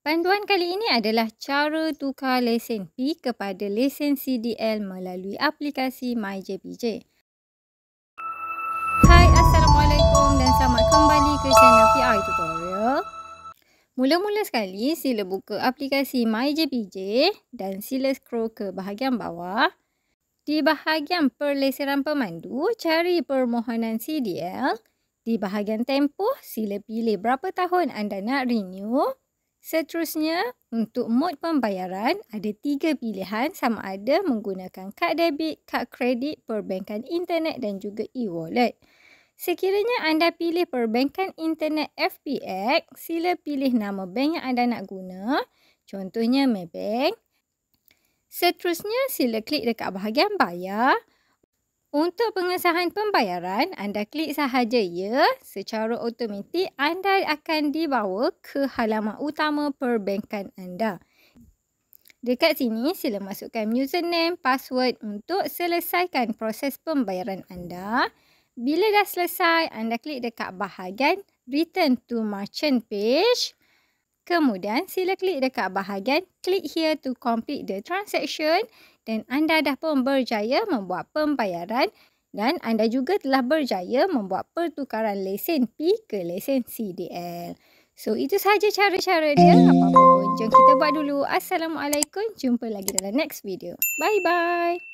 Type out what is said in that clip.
Panduan kali ini adalah cara tukar lesen P kepada lesen CDL melalui aplikasi MyJPJ. Hai, Assalamualaikum dan selamat kembali ke channel PI Tutorial. Mula-mula sekali, sila buka aplikasi MyJPJ dan sila scroll ke bahagian bawah. Di bahagian perleseran pemandu, cari permohonan CDL. Di bahagian tempoh, sila pilih berapa tahun anda nak renew. Seterusnya, untuk mod pembayaran, ada 3 pilihan sama ada menggunakan kad debit, kad kredit, perbankan internet dan juga e-wallet. Sekiranya anda pilih perbankan internet FPX, sila pilih nama bank yang anda nak guna. Contohnya Maybank. Seterusnya, sila klik dekat bahagian bayar. Untuk pengesahan pembayaran, anda klik sahaja ya. Secara automatik, anda akan dibawa ke halaman utama perbankan anda. Dekat sini, sila masukkan username, password untuk selesaikan proses pembayaran anda. Bila dah selesai, anda klik dekat bahagian Return to Merchant page. Kemudian, sila klik dekat bahagian Click here to complete the transaction dan anda dah pun berjaya membuat pembayaran dan anda juga telah berjaya membuat pertukaran lesen P ke lesen CDL. So, itu sahaja cara-cara dia. Apa-apa pun, jom kita buat dulu. Assalamualaikum. Jumpa lagi dalam next video. Bye-bye.